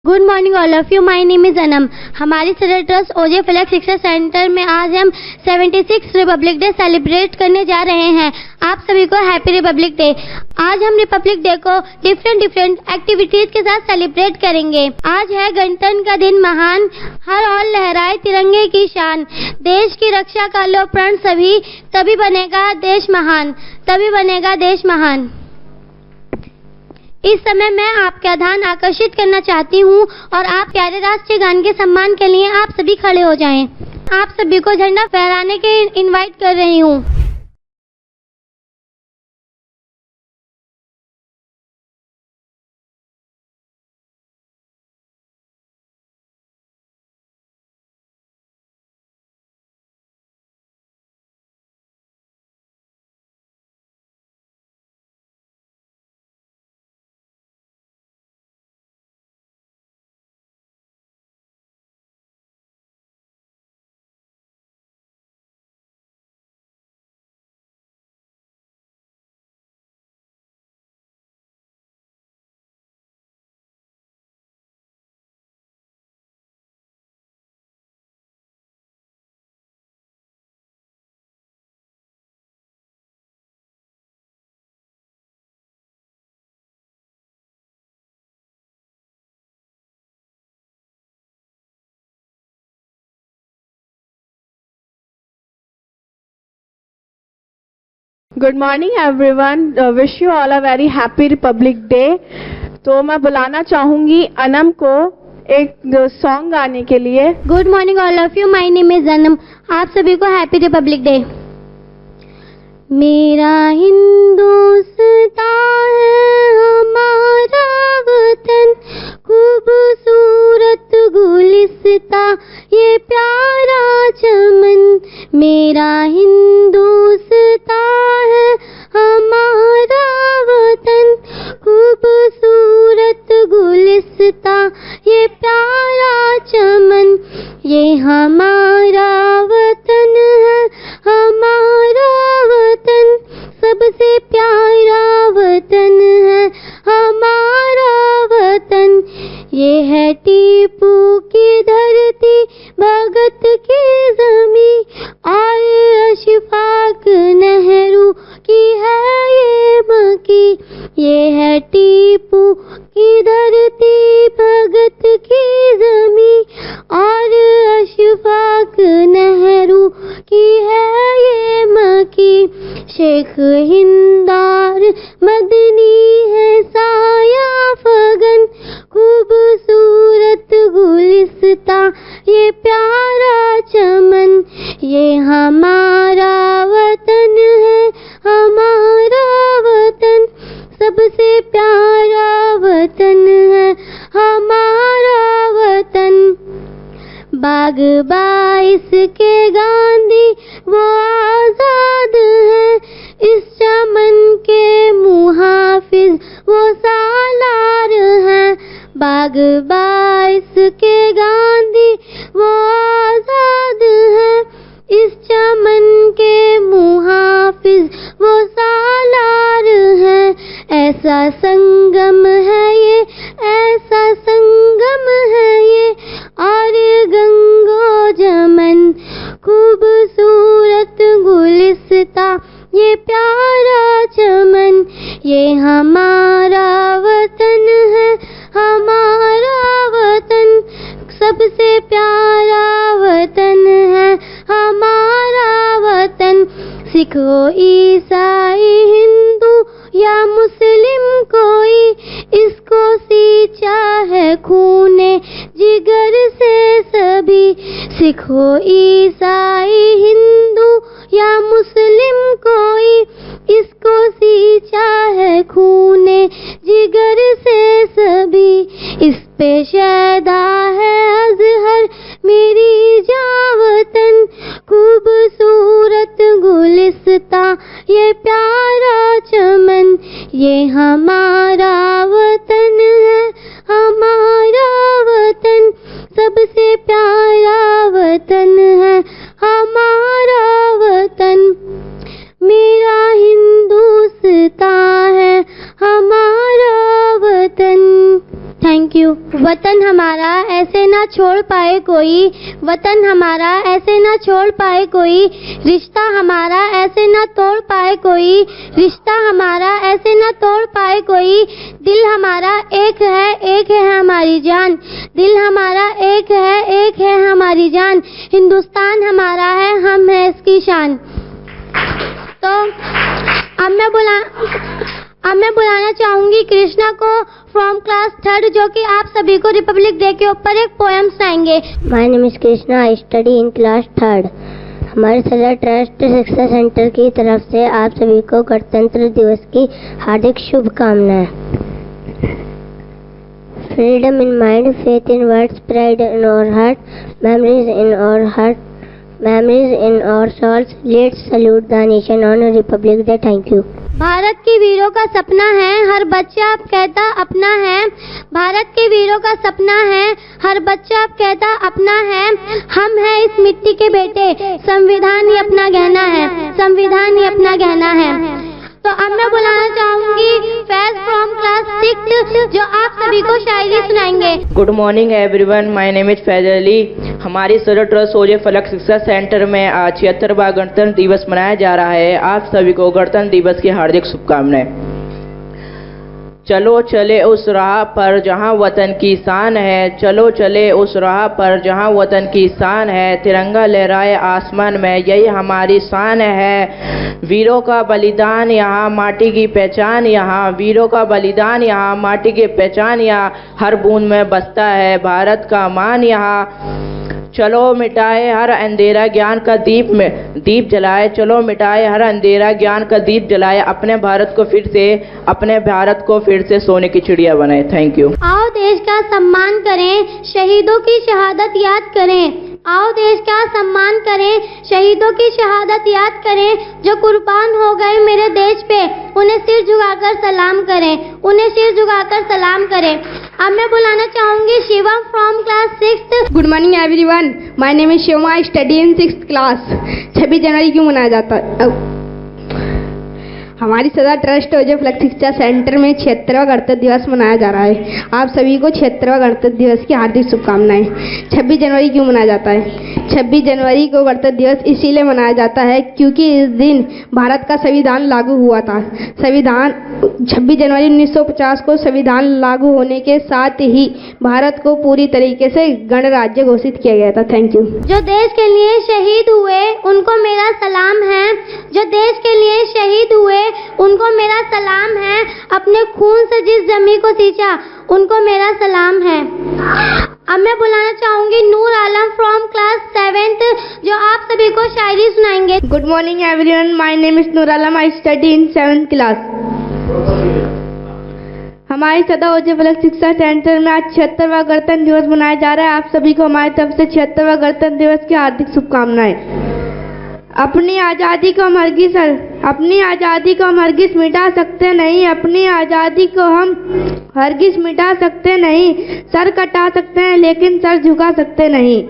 Good morning all of you. My name is Anam. हमारी सदर trust ओजे फ्लैग शिक्षा सेंटर में आज हम 76 रिपब्लिक डे सेलिब्रेट करने जा रहे हैं। आप सभी को हैप्पी रिपब्लिक डे। आज हम रिपब्लिक डे को डिफरेंट एक्टिविटीज के साथ सेलिब्रेट करेंगे। आज है गणतंत्र का दिन महान, हर ओर लहराए तिरंगे की शान, देश की रक्षा का लो प्रण सभी, तभी बनेगा देश महान, तभी बनेगा देश महान। इस समय मैं आपका ध्यान आकर्षित करना चाहती हूँ और आप प्यारे राष्ट्रीय गान के सम्मान के लिए आप सभी खड़े हो जाएं। आप सभी को झंडा फहराने के इनवाइट कर रही हूँ। Good morning everyone, wish you all a very happy Republic day. तो मैं बुलाना चाहूंगी अनम को एक सॉन्ग गाने के लिए। Good morning all of you. My name is Anam. आप सभी को हैप्पी रिपब्लिक डे। मेरा हिंदुस्तान है हमारा वतन, खूबसूरत गुलिस्ता ये प्यारा चमन। मेरा हिंदुस्तान है हमारा वतन, खूबसूरत गुलिस्ता ये प्यारा चमन। ये हमारा वतन है हमारा वतन, सबसे प्यारा वतन है हमारा वतन। ये है टीपू की धरती, भगत की जमी और अशफाक नेहरू की है ये मकी। ये है टीपू की धरती, भगत की जमी और अशफाक नेहरू की है ये मकी। शेख हिंदार मदनी है साया फगन, खूबसूरत गुलिस्ता ये प्यारा चमन। ये हमारा वतन है हमारा वतन, सबसे प्यारा वतन है हमारा वतन। बाग 22 के गांधी वो आजाद है, इस चमन के मुहाफिज वो सालार हैं। बाग 22 के गांधी वो आजाद है, इस चमन के मुहाफिज वो सालार हैं। ऐसा संगम है ये, ऐसा संगम है ये और गंगो जमन, खूबसूरत गुलिस्ता ये प्यारा चमन। ये हमारा वतन है हमारा वतन, सबसे प्यारा वतन है हमारा वतन। सिख हो ईसाई हिंदू या मुस्लिम कोई, इसको सींचा है खूने जिगर से सभी। सिख हो ईसाई हिंदू या मुस्लिम कोई, इसको सींचा है खूने जिगर से सभी। इस पे शैदा है अजहर मेरी जान वतन, खूबसूरत गुलिस्ता ये प्यारा चमन। ये हमारा वतन है हमारा वतन, सबसे प्यारा वतन है हमारा वतन। मेरा हिंदुस्तान है हमारा वतन। Thank you. वतन वतन हमारा ऐसे ना छोड़ पाए कोई, वतन हमारा ऐसे ना छोड़ पाए कोई, रिश्ता हमारा ऐसे ना तोड़ पाए कोई, रिश्ता हमारा ऐसे ना तोड़ पाए कोई। दिल हमारा एक है हमारी जान, दिल हमारा एक है हमारी जान। हिंदुस्तान हमारा है, हम है इसकी शान। तो अब मैं बुलाना चाहूंगी कृष्णा को फ्रॉम क्लास 3rd, जो कि आप सभी को रिपब्लिक डे के ऊपर एक पोएम सुनाएंगे। My name is Krishna, I study in class 3rd। हमारे सदर ट्रस्ट शिक्षा सेंटर की तरफ से आप सभी को गणतंत्र दिवस की हार्दिक शुभकामनाएं। Freedom in mind, faith in words, pride in our heart, memories in our heart, memories in our souls. Let's salute the nation on Republic Day. Thank you. Bharat के वीरों का सपना है हर बच्चा अब कहता अपना है, भारत के वीरों का सपना है हर बच्चा अब कहता अपना है। हम हैं इस मिट्टी के बेटे, संविधान ही अपना गहना है, संविधान ही अपना गहना है। तो अब मैं बुलाना चाहूंगी फैज फ्रॉम क्लास 6, जो आप सभी को शायरी सुनाएंगे। Good morning everyone, my name is Faiz Ali. हमारी सदर ट्रस्ट ओजे फलक शिक्षा सेंटर में आज 76वां गणतंत्र दिवस मनाया जा रहा है। आप सभी को गणतंत्र दिवस की हार्दिक शुभकामनाएं। चलो चले उस राह पर जहां वतन की शान है, चलो चले उस राह पर जहां वतन की शान है। तिरंगा लहराए आसमान में, यही हमारी शान है। वीरों का बलिदान यहाँ, माटी की पहचान यहाँ, वीरों का बलिदान यहाँ, माटी की पहचान यहाँ। हर बूंद में बसता है भारत का मान यहाँ। चलो मिटाए हर अंधेरा ज्ञान का दीप जलाए, चलो मिटाए हर अंधेरा ज्ञान का दीप जलाए। अपने भारत को फिर से सोने की चिड़िया बनाए। Thank you. आओ देश का सम्मान करें, शहीदों की शहादत याद करें। आओ देश का सम्मान करें, शहीदों की शहादत याद करें। जो कुर्बान हो गए मेरे देश पे, उन्हें सिर झुकाकर सलाम करें, उन्हें सिर झुकाकर सलाम करें। अब मैं बुलाना चाहूंगी Shivam from class 6। Good morning everyone, my name is Shivam, I study in 6th class. 26 जनवरी क्यों मनाया जाता है? हमारी सदर ट्रस्ट ओजे फलक शिक्षा सेंटर में 76वां गणतंत्र दिवस मनाया जा रहा है। आप सभी को 76वां गणतंत्र दिवस की हार्दिक शुभकामनाएं। 26 जनवरी क्यों मनाया जाता है? 26 जनवरी को गणतंत्र दिवस इसीलिए मनाया जाता है क्योंकि इस दिन भारत का संविधान लागू हुआ था। 26 जनवरी 1950 को संविधान लागू होने के साथ ही भारत को पूरी तरीके से गणराज्य घोषित किया गया था। Thank you. जो देश के लिए शहीद हुए उनको मेरा सलाम है, जो देश के लिए शहीद हुए उनको मेरा सलाम है। अपने खून से जिस जमी को सींचा उनको मेरा सलाम है। अब मैं बुलाना चाहूंगी Noor Alam from class 7th, जो आप सभी को शायरी सुनाएंगे। Good morning everyone, my name is Noor Alam, I study in 7th class. हमारी सदा ओजे फलक शिक्षा सेंटर में आज 76वां गणतंत्र दिवस मनाया जा रहा है। आप सभी को हमारी तरफ से 76वां गणतंत्र दिवस की हार्दिक शुभकामनाएं। अपनी आज़ादी को हम हरगिज़ मिटा सकते नहीं, अपनी आज़ादी को हम हरगिज़ मिटा सकते नहीं। सर कटा सकते हैं लेकिन सर झुका सकते नहीं।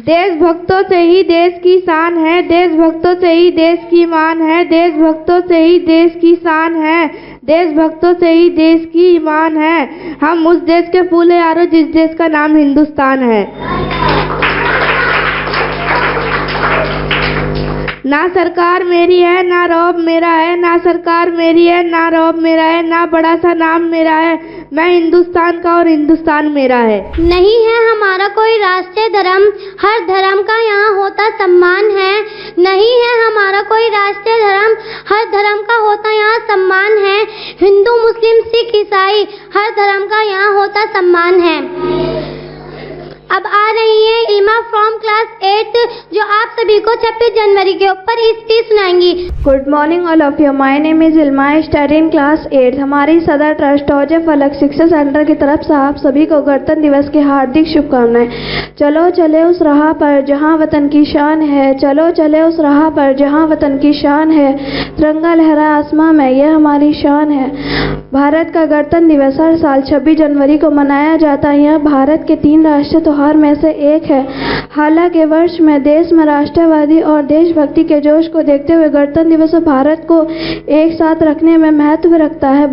देशभक्तों से ही देश की शान है, देशभक्तों से ही देश की मान है, देशभक्तों से ही देश की शान है, देशभक्तों से ही देश की ईमान है। हम उस देश के फूल हैं यारो जिस देश का नाम हिंदुस्तान है। ना सरकार मेरी है ना रौब मेरा है, ना सरकार मेरी है ना रौब मेरा है, ना बड़ा सा नाम मेरा है। मैं हिंदुस्तान का और हिंदुस्तान मेरा है। नहीं है हमारा कोई राष्ट्रीय धर्म, हर धर्म का यहाँ होता सम्मान है। नहीं है हमारा कोई राष्ट्रीय धर्म, हर धर्म का होता यहाँ सम्मान है। हिंदू मुस्लिम सिख ईसाई हर धर्म का यहाँ होता सम्मान है। अब आ रही है इल्मा फ्रॉम क्लास 8, जो आप सभी को 26 जनवरी के ऊपर स्पीच सुनाएंगी। Good morning all of you, my name is Ilma, I study in class 8। हमारी सदर ट्रस्ट ओजे फलक शिक्षा सेंटर की तरफ से आप सभी को गणतंत्र दिवस की हार्दिक शुभकामनाएं। चलो चले उस राह पर जहां वतन की शान है, चलो चले उस राह पर जहां वतन की शान है। तिरंगा लहरा आसमां में, यह हमारी शान है। भारत का गणतंत्र दिवस हर साल 26 जनवरी को मनाया जाता है। यह भारत के 3 राष्ट्रीय त्योहार में से एक है। हालांकि वर्ष में देश में राष्ट्रवादी और देशभक्ति के जोश को देखते हुए गणतंत्र दिवस भारत को एक साथ रखने में महत्व रखता है।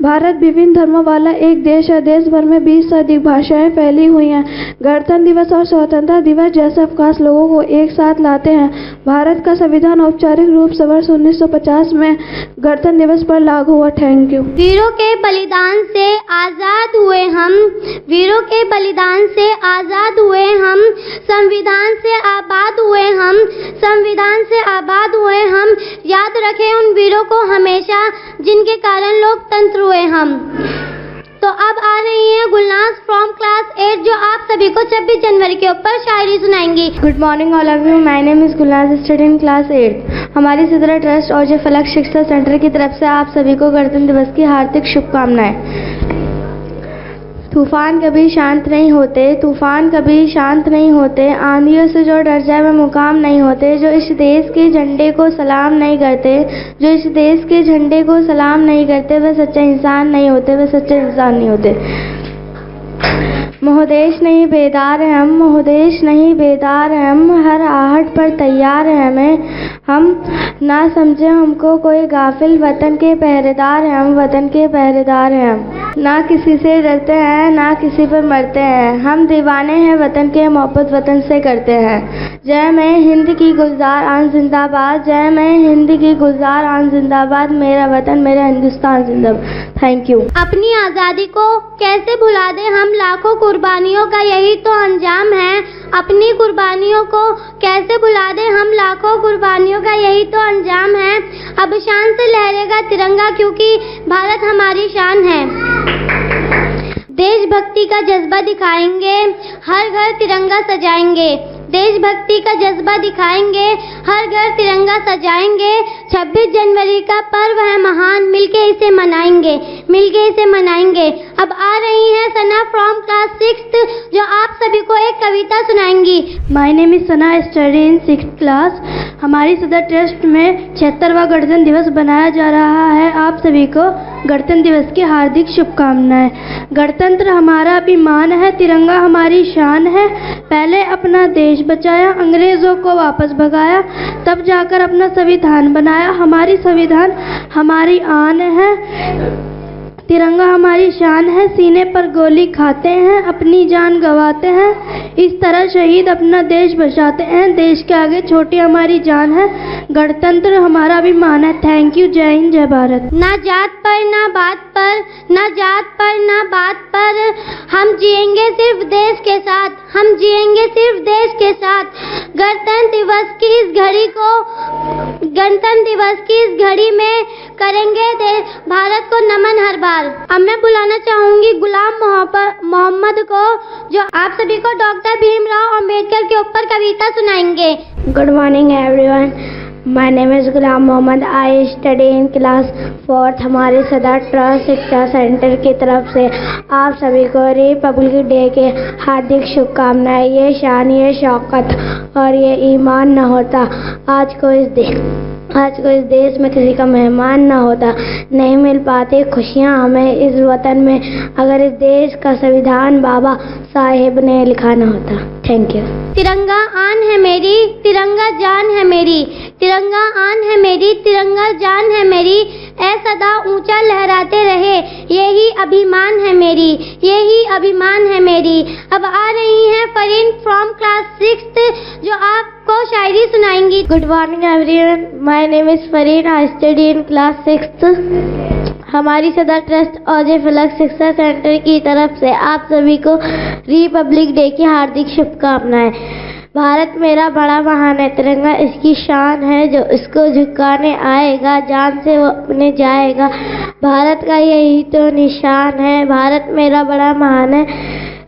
भारत विभिन्न धर्मों वाला एक देश है। देश भर में 20 से अधिक भाषाएं फैली हुई हैं। गणतंत्र दिवस और स्वतंत्रता दिवस जैसे अवकाश लोगों को एक साथ लाते हैं। भारत का संविधान औपचारिक रूप से वर्ष 1950 में गणतंत्र दिवस पर लागू हुआ। Thank you. वीरों के बलिदान से आजाद हुए हम, वीरों के बलिदान से आजाद हुए हम, संविधान से आबाद हुए हम, संविधान से आबाद हुए हम। याद रखें उन वीरों को हमेशा जिनके कारण लोकतंत्र हुए हम। तो अब आ रही है गुलनाज फ्रॉम क्लास 8 जो आप सभी को 26 जनवरी के ऊपर शायरी सुनाएंगी। Good morning all of you, my name is Gulnaz, student class 8। हमारी सदर ट्रस्ट ओजे फलक शिक्षा सेंटर की तरफ से आप सभी को गणतंत्र दिवस की हार्दिक शुभकामनाएं। तूफान कभी शांत नहीं होते, तूफान कभी शांत नहीं होते, आंधियों से जो डर जाए वह मुकाम नहीं होते। जो इस देश के झंडे को सलाम नहीं करते, जो इस देश के झंडे को सलाम नहीं करते वह सच्चे इंसान नहीं होते, वह सच्चे इंसान नहीं होते। मोहदेश नहीं बेदार है हम, मोहदेश नहीं बेदार है हम, हर आहट पर तैयार है हमें। हम ना समझे हमको कोई गाफिल, वतन के पहरेदार हैं हम, वतन के पहरेदार हैं हम। ना किसी से डरते हैं, ना किसी पर मरते हैं, हम दीवाने हैं वतन के, मोहब्बत वतन से करते हैं। जय मैं हिंद की गुलजार आन जिंदाबाद, जय मैं हिंद की गुलजार आन जिंदाबाद, मेरा वतन मेरा हिंदुस्तान जिंदाबाद। Thank you. अपनी आज़ादी को कैसे भुला दे हम, लाखों कुर्बानियों का यही तो अंजाम है। अपनी कुर्बानियों को कैसे भुला दे हम, लाखों कुर्बानियों का यही तो अंजाम है। अब शान से लहरेगा तिरंगा क्योंकि भारत हमारी शान है। देशभक्ति का जज्बा दिखाएंगे, हर घर तिरंगा सजाएंगे। देशभक्ति का जज्बा दिखाएंगे, हर घर तिरंगा सजाएंगे। 26 जनवरी का पर्व है महान, मिलके इसे मनाएंगे, मिलके इसे मनाएंगे। अब आ रही है सना फ्रॉम क्लास 6 जो आप सभी को एक कविता सुनाएंगी। My name is Sana, study in 6th class. हमारी सदर ट्रस्ट में 76वां गणतंत्र दिवस बनाया जा रहा है। आप सभी को गणतंत्र दिवस की हार्दिक शुभकामनाएं। गणतंत्र हमारा अभिमान है, तिरंगा हमारी शान है। पहले अपना देश बचाया, अंग्रेजों को वापस भगाया, तब जाकर अपना संविधान बनाया। हमारी संविधान हमारी आन है, तिरंगा हमारी शान है। सीने पर गोली खाते हैं, अपनी जान गंवाते हैं, इस तरह शहीद अपना देश बचाते हैं। देश के आगे छोटी हमारी जान है, गणतंत्र हमारा अभिमान है। Thank you. जय हिंद, जय भारत। ना जात पर ना बात पर, ना जात पर ना बात पर, हम जिएंगे सिर्फ देश के साथ, हम जिएंगे सिर्फ देश के साथ। गणतंत्र दिवस की इस घड़ी को, गणतंत्र दिवस की इस घड़ी में करेंगे भारत को नमन हर बार। अब मैं बुलाना चाहूंगी गुलाम मोहम्मद को जो आप सभी को डॉक्टर भीमराव अंबेडकर के ऊपर कविता सुनाएंगे। Good morning everyone, my name is Ghulam Mohammad, I study in class 4th। हमारे सदर ट्रस्ट शिक्षा सेंटर की तरफ से आप सभी को रिपब्लिक डे के हार्दिक शुभकामनाएं। ये शान, ये शौकत और ये ईमान न होता, आज को इस देश में किसी का मेहमान ना होता। नहीं मिल पाती खुशियाँ हमें इस वतन में अगर इस देश का संविधान बाबा साहेब ने लिखा ना होता। Thank you. तिरंगा आन है मेरी, तिरंगा जान है मेरी, तिरंगा आन है मेरी, तिरंगा जान है मेरी। ऐ सदा ऊंचा लहराते रहे, यही अभिमान है मेरी, यही अभिमान है मेरी। अब आ रही हैं फरीन फ्रॉम क्लास 6th जो आपको शायरी सुनाएंगी। Good morning everyone, my name is Fareen, I study in class 6th। हमारी सदर ट्रस्ट ओजे फलक शिक्षा सेंटर की तरफ से आप सभी को रिपब्लिक डे की हार्दिक शुभकामनाएं। भारत मेरा बड़ा महान है, तिरंगा इसकी शान है, जो इसको झुकाने आएगा जान से वो अपने जाएगा। भारत का यही तो निशान है, भारत मेरा बड़ा महान है।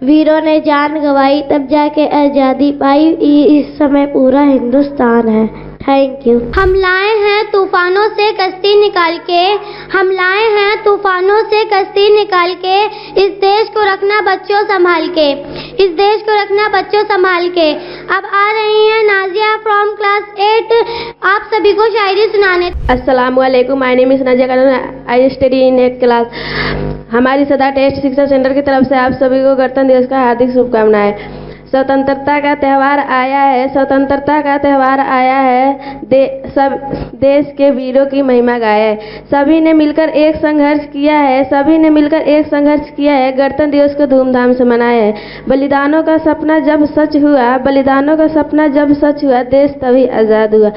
वीरों ने जान गंवाई तब जाके आज़ादी पाई, इस समय पूरा हिंदुस्तान है। Thank you. हम लाए हैं तूफानों से कश्ती निकाल के, हम लाए हैं तूफानों से कश्ती निकाल के, इस देश को रखना बच्चों संभाल के, इस देश को रखना बच्चों संभाल के। अब आ रही हैं नाजिया फ्रॉम क्लास 8 आप सभी को शायरी सुनाने। अस्सलामुअलैकुम, my name is Nazia Khanam, I study in 8th class. हमारी सदा टेस्ट शिक्षा सेंटर की तरफ से आप सभी को गणतंत्र दिवस का हार्दिक शुभकामनाएं। स्वतंत्रता का त्यौहार आया है, स्वतंत्रता का त्यौहार आया है, सब देश के वीरों की महिमा गाया है। सभी ने मिलकर एक संघर्ष किया है, सभी ने मिलकर एक संघर्ष किया है, गणतंत्र दिवस को धूमधाम से मनाया है। बलिदानों का सपना जब सच हुआ, बलिदानों का सपना जब सच हुआ, देश तभी आज़ाद हुआ।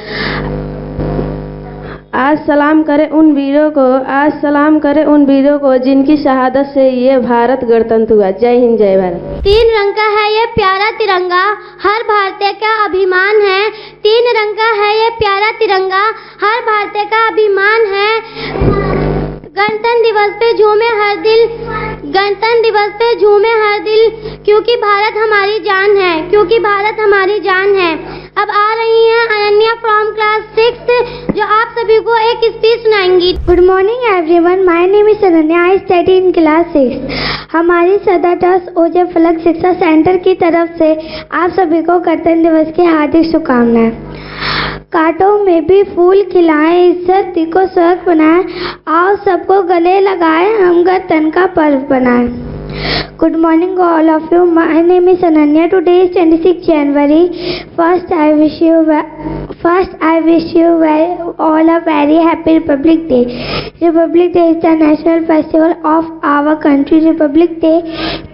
आज सलाम करें उन वीरों को, आज सलाम करें उन वीरों को जिनकी शहादत से ये भारत गणतंत्र हुआ। जय हिंद, जय भारत। 3 रंग का है ये प्यारा तिरंगा, हर भारतीय का अभिमान है। 3 रंग का है ये प्यारा तिरंगा, हर भारतीय का अभिमान है। गणतंत्र दिवस पे झूमे हर दिल, गणतंत्र दिवस पे झूमे हर दिल, क्योंकि भारत हमारी जान है, क्योंकि भारत हमारी जान है। अब आ रही हैं अनन्या फ्रॉम क्लास 6 जो आप सभी को एक स्पीच सुनाएंगी। Good morning everyone, my name is Ananya, I study in class 6। हमारी सदा ट्रस्ट ओजे फलक शिक्षा सेंटर की तरफ से आप सभी को गणतंत्र दिवस की हार्दिक शुभकामनाएं। कांटों में भी फूल खिलाएं, इज्जत को स्वर्ग बनाएं, आओ सबको गले लगाएं, हम गणतंत्र का पर्व बनाएं। Good morning all of you. My name is Ananya. Today is 26 January. First I wish you all a very happy Republic Day. Republic Day is the national festival of our country. Republic Day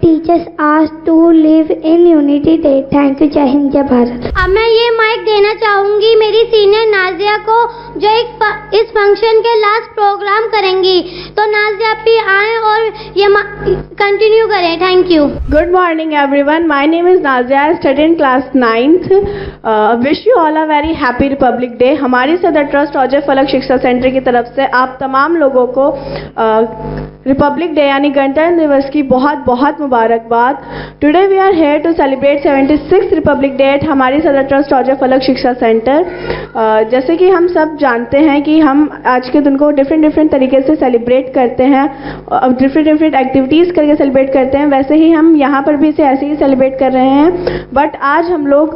teaches us to live in unity. Day. Thank you. जय हिंद, जय भारत। अब मैं ये mic देना चाहूंगी मेरी senior Nazia को जो इस फंक्शन के लास्ट प्रोग्राम करेंगी। तो नाजिया भी आए और ये कंटिन्यू करें। Thank you. Good morning everyone. My name is Nazia. I study in class 9th. Wish you all a very happy Republic Day. हमारी सदर ट्रस्ट ओजे फलक शिक्षा सेंटर की तरफ से आप तमाम लोगों को रिपब्लिक डे यानी गणतंत्र दिवस की बहुत बहुत मुबारकबाद। Today we are here to celebrate 76th republic day at हमारी सदर ट्रस्ट ओजे फलक शिक्षा सेंटर। जैसे कि हम सब जानते हैं कि हम आज के दिन को डिफरेंट तरीके से सेलिब्रेट करते हैं, डिफरेंट एक्टिविटीज़ करके सेलिब्रेट करते हैं। वैसे ही हम यहाँ पर भी इसे ऐसे ही सेलिब्रेट कर रहे हैं। बट आज हम लोग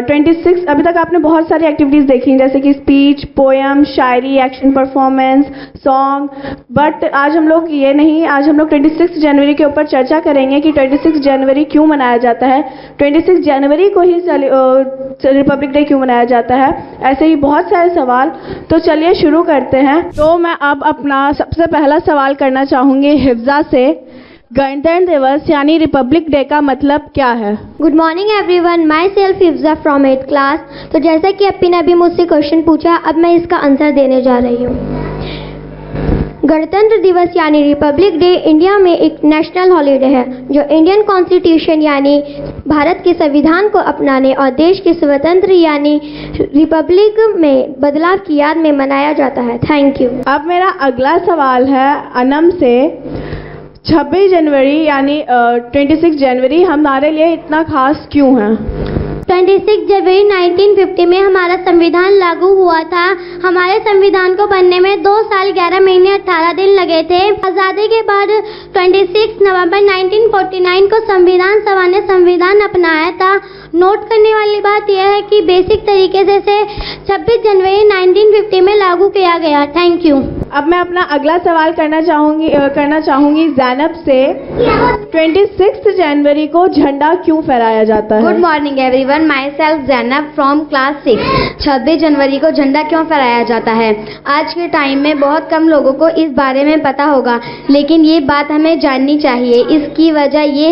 26 अभी तक आपने बहुत सारी एक्टिविटीज़ देखी जैसे कि speech, poem, Shayari, action performance, song. But आज हम लोग ये नहीं, आज हम लोग 26 जनवरी के ऊपर चर्चा करेंगे कि 26 जनवरी क्यों मनाया जाता है, 26 जनवरी को ही रिपब्लिक डे क्यों मनाया जाता है, ऐसे ही बहुत सारे सवाल। तो चलिए शुरू करते हैं। तो मैं अब अपना सबसे पहला सवाल करना चाहूँगी हिफ्जा से। गणतंत्र दिवस यानी रिपब्लिक डे का मतलब क्या है? Good morning everyone, my self Hifza from 8th class. तो जैसा कि अपी ने अभी मुझसे क्वेश्चन पूछा, अब मैं इसका आंसर देने जा रही हूँ। गणतंत्र दिवस यानी रिपब्लिक डे इंडिया में एक नेशनल हॉलीडे है जो इंडियन कॉन्स्टिट्यूशन यानी भारत के संविधान को अपनाने और देश के स्वतंत्र यानी रिपब्लिक में बदलाव की याद में मनाया जाता है। Thank you. अब मेरा अगला सवाल है अनम से। 26 जनवरी यानी 26 जनवरी हमारे लिए इतना खास क्यों है? 26 जनवरी 1950 में हमारा संविधान लागू हुआ था। हमारे संविधान को बनने में 2 साल 11 महीने 18 दिन लगे थे। आज़ादी के बाद 26 नवंबर 1949 को संविधान सभा ने संविधान अपनाया था। नोट करने वाली बात यह है कि बेसिक तरीके से 26 जनवरी 1950 में लागू किया गया। Thank you. अब मैं अपना अगला सवाल करना चाहूँगी ज़ैनब से। 26 जनवरी को झंडा क्यों फहराया जाता है? Good morning everyone, my self Zainab from class 6। 26 जनवरी को झंडा क्यों फहराया जाता है? आज के टाइम में बहुत कम लोगों को इस बारे में पता होगा, लेकिन ये बात हमें जाननी चाहिए। इसकी वजह ये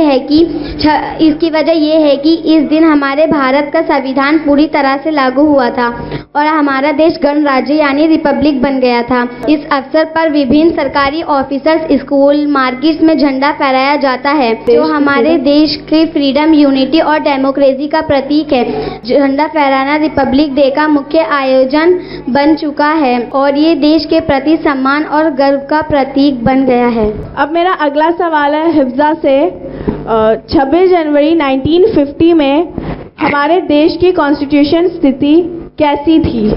है कि इस दिन हमारे भारत का संविधान पूरी तरह से लागू हुआ था और हमारा देश गणराज्य यानी रिपब्लिक बन गया था। इस अवसर पर विभिन्न सरकारी ऑफिसर्स, स्कूल, मार्केट्स में झंडा फहराया जाता है जो हमारे देश के फ्रीडम, यूनिटी और डेमोक्रेसी का प्रतीक है। झंडा फहराना रिपब्लिक डे का मुख्य आयोजन बन चुका है और ये देश के प्रति सम्मान और गर्व का प्रतीक बन गया है। अब मेरा अगला सवाल है हिफ्जा से। 26 जनवरी 1950 में हमारे देश की कॉन्स्टिट्यूशन स्थिति कैसी थी?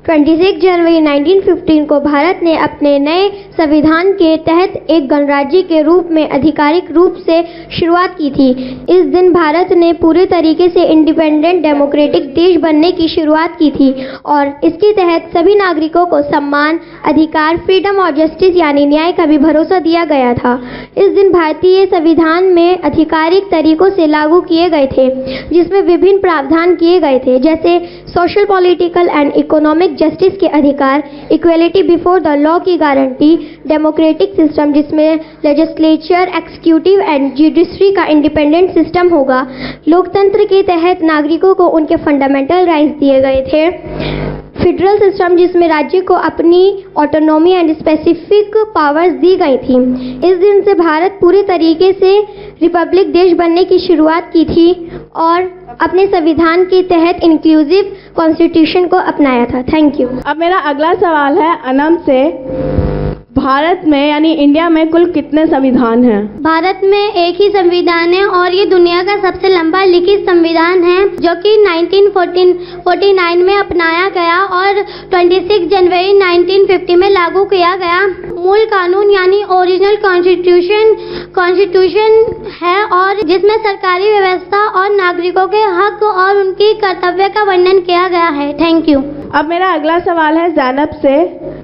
26 जनवरी 1915 को भारत ने अपने नए संविधान के तहत एक गणराज्य के रूप में आधिकारिक रूप से शुरुआत की थी। इस दिन भारत ने पूरे तरीके से इंडिपेंडेंट डेमोक्रेटिक देश बनने की शुरुआत की थी और इसके तहत सभी नागरिकों को सम्मान, अधिकार, फ्रीडम और जस्टिस यानी न्याय का भी भरोसा दिया गया था। इस दिन भारतीय संविधान में आधिकारिक तरीकों से लागू किए गए थे, जिसमें विभिन्न प्रावधान किए गए थे, जैसे social, political and economic justice के अधिकार, इक्वलिटी बिफोर द लॉ की गारंटी, डेमोक्रेटिक सिस्टम जिसमें लेजिस्लेचर, एक्जीक्यूटिव एंड जुडिशरी का इंडिपेंडेंट सिस्टम होगा, लोकतंत्र के तहत नागरिकों को उनके फंडामेंटल राइट्स दिए गए थे, फेडरल सिस्टम जिसमें राज्य को अपनी ऑटोनॉमी एंड स्पेसिफिक पावर्स दी गई थी। इस दिन से भारत पूरे तरीके से रिपब्लिक देश बनने की शुरुआत की थी और अपने संविधान के तहत इंक्लूसिव कॉन्स्टिट्यूशन को अपनाया था। Thank you. अब मेरा अगला सवाल है अनम से। भारत में यानी इंडिया में कुल कितने संविधान हैं? भारत में एक ही संविधान है और ये दुनिया का सबसे लंबा लिखित संविधान है, जो कि 1949 में अपनाया गया और 26 जनवरी 1950 में लागू किया गया। मूल कानून यानी ओरिजिनल कॉन्स्टिट्यूशन है और जिसमें सरकारी व्यवस्था और नागरिकों के हक और उनकी कर्तव्य का वर्णन किया गया है। Thank you. अब मेरा अगला सवाल है जैनब से।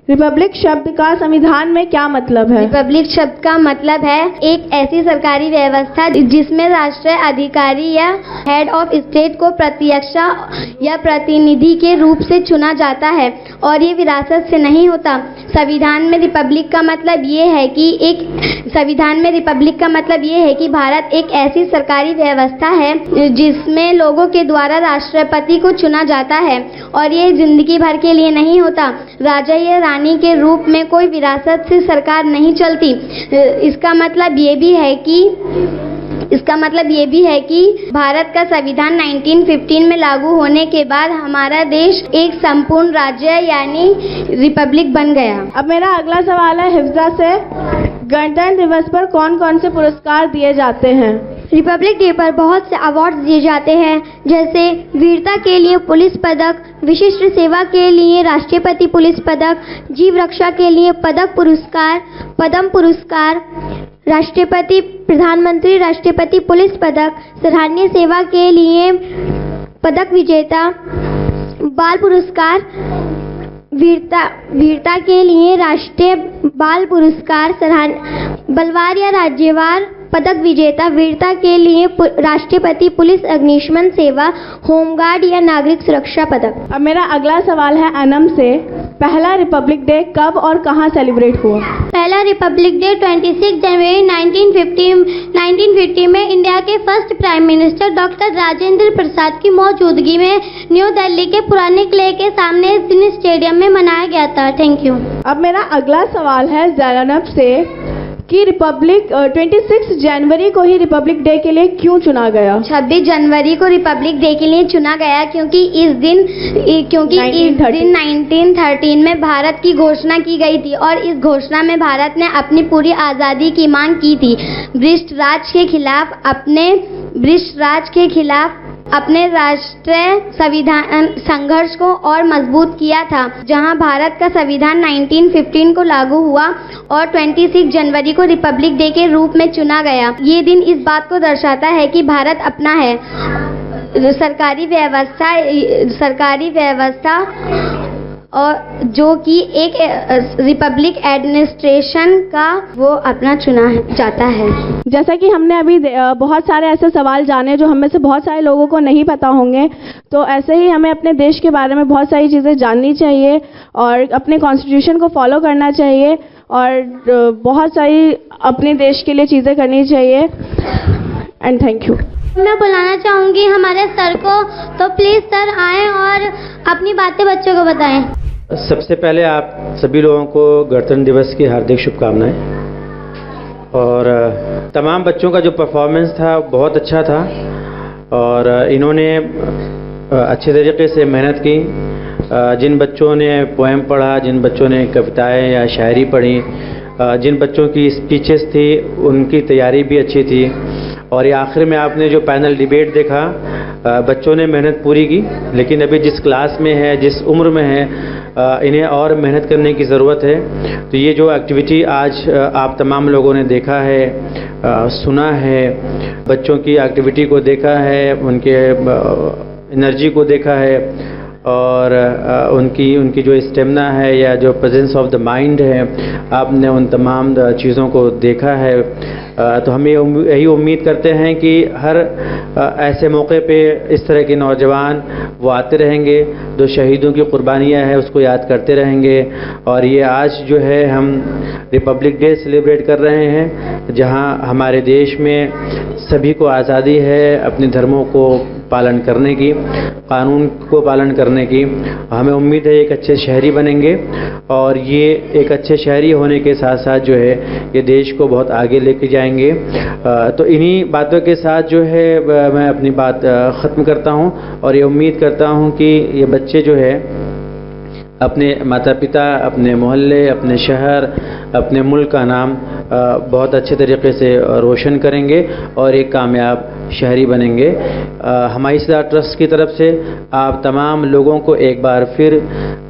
रिपब्लिक शब्द का संविधान में क्या मतलब है? रिपब्लिक शब्द का मतलब है एक ऐसी सरकारी व्यवस्था जिसमें राष्ट्रीय अधिकारी या हेड ऑफ स्टेट को प्रत्यक्ष या प्रतिनिधि के रूप से चुना जाता है और ये विरासत से नहीं होता। संविधान में रिपब्लिक का मतलब ये है कि भारत एक ऐसी सरकारी व्यवस्था है जिसमें लोगों के द्वारा राष्ट्रपति को चुना जाता है और ये जिंदगी भर के लिए नहीं होता। राजा या रानी के रूप में कोई विरासत से सरकार नहीं चलती। इसका मतलब ये भी है कि भारत का संविधान 1915 में लागू होने के बाद हमारा देश एक संपूर्ण राज्य यानी रिपब्लिक बन गया। अब मेरा अगला सवाल है हिफ्जा से। गणतंत्र दिवस पर कौन कौन से पुरस्कार दिए जाते हैं? रिपब्लिक डे पर बहुत से अवार्ड दिए जाते हैं, जैसे वीरता के लिए पुलिस पदक, विशिष्ट सेवा के लिए राष्ट्रपति पुलिस पदक, जीव रक्षा के लिए पदक पुरस्कार, पद्म पुरस्कार, राष्ट्रपति प्रधानमंत्री राष्ट्रपति पुलिस पदक, सराहनीय सेवा के लिए पदक विजेता, बाल पुरस्कार, वीरता के लिए राष्ट्रीय बाल पुरस्कार, बलवार या राज्यवार पदक विजेता, वीरता के लिए राष्ट्रपति पुलिस अग्निशमन सेवा, होमगार्ड या नागरिक सुरक्षा पदक। अब मेरा अगला सवाल है अनम से। पहला रिपब्लिक डे कब और कहाँ सेलिब्रेट हुआ? पहला रिपब्लिक डे 26 जनवरी 1950 में इंडिया के first prime minister doctor Rajendra Prasad की मौजूदगी में न्यू दिल्ली के पुराने किले के सामने इंडियन स्टेडियम में मनाया गया था। Thank you. अब मेरा अगला सवाल है जैनब से कि 26 जनवरी को ही रिपब्लिक डे के लिए क्यों चुना गया? 26 जनवरी को रिपब्लिक डे के लिए चुना गया क्योंकि इस दिन 1913 में भारत की घोषणा की गई थी और इस घोषणा में भारत ने अपनी पूरी आज़ादी की मांग की थी। ब्रिटिश राज के खिलाफ अपने राष्ट्रीय संविधान संघर्ष को और मजबूत किया था, जहां भारत का संविधान 1915 को लागू हुआ और 26 जनवरी को रिपब्लिक डे के रूप में चुना गया। ये दिन इस बात को दर्शाता है कि भारत अपना है सरकारी व्यवस्था और जो कि एक रिपब्लिक एडमिनिस्ट्रेशन का वो अपना चुना जाता है। जैसा कि हमने अभी बहुत सारे ऐसे सवाल जाने जो हम में से बहुत सारे लोगों को नहीं पता होंगे, तो ऐसे ही हमें अपने देश के बारे में बहुत सारी चीज़ें जाननी चाहिए और अपने कॉन्स्टिट्यूशन को फॉलो करना चाहिए और बहुत सारी अपने देश के लिए चीज़ें करनी चाहिए। And thank you. मैं बुलाना चाहूँगी हमारे सर को, तो प्लीज़ सर आएँ और अपनी बातें बच्चों को बताएं। सबसे पहले आप सभी लोगों को गणतंत्र दिवस की हार्दिक शुभकामनाएं। और तमाम बच्चों का जो परफॉर्मेंस था बहुत अच्छा था और इन्होंने अच्छे तरीके से मेहनत की। जिन बच्चों ने पोएम पढ़ा, जिन बच्चों ने कविताएं या शायरी पढ़ी, जिन बच्चों की स्पीचेस थी उनकी तैयारी भी अच्छी थी। और ये आखिर में आपने जो पैनल डिबेट देखा, बच्चों ने मेहनत पूरी की, लेकिन अभी जिस क्लास में है, जिस उम्र में है, इन्हें और मेहनत करने की ज़रूरत है। तो ये जो एक्टिविटी आज आप तमाम लोगों ने देखा है, सुना है, बच्चों की एक्टिविटी को देखा है, उनके एनर्जी को देखा है और उनकी जो स्टेमिना है या जो प्रेजेंस ऑफ द माइंड है, आपने उन तमाम चीज़ों को देखा है। तो हम यही उम्मीद करते हैं कि हर ऐसे मौके पे इस तरह के नौजवान वो आते रहेंगे, जो शहीदों की कुर्बानियाँ हैं उसको याद करते रहेंगे। और ये आज जो है हम रिपब्लिक डे सेलिब्रेट कर रहे हैं, जहाँ हमारे देश में सभी को आज़ादी है अपने धर्मों को पालन करने की, कानून को पालन करने की। हमें उम्मीद है एक अच्छे शहरी बनेंगे और ये एक अच्छे शहरी होने के साथ साथ जो है ये देश को बहुत आगे लेके जाएंगे। तो इन्हीं बातों के साथ जो है मैं अपनी बात ख़त्म करता हूँ और ये उम्मीद करता हूँ कि ये बच्चे जो है अपने माता पिता, अपने मोहल्ले, अपने शहर, अपने मुल्क का नाम बहुत अच्छे तरीके से रोशन करेंगे और एक कामयाब शहरी बनेंगे। हमारी सदा ट्रस्ट की तरफ से आप तमाम लोगों को एक बार फिर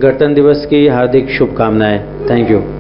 गणतंत्र दिवस की हार्दिक शुभकामनाएं। Thank you.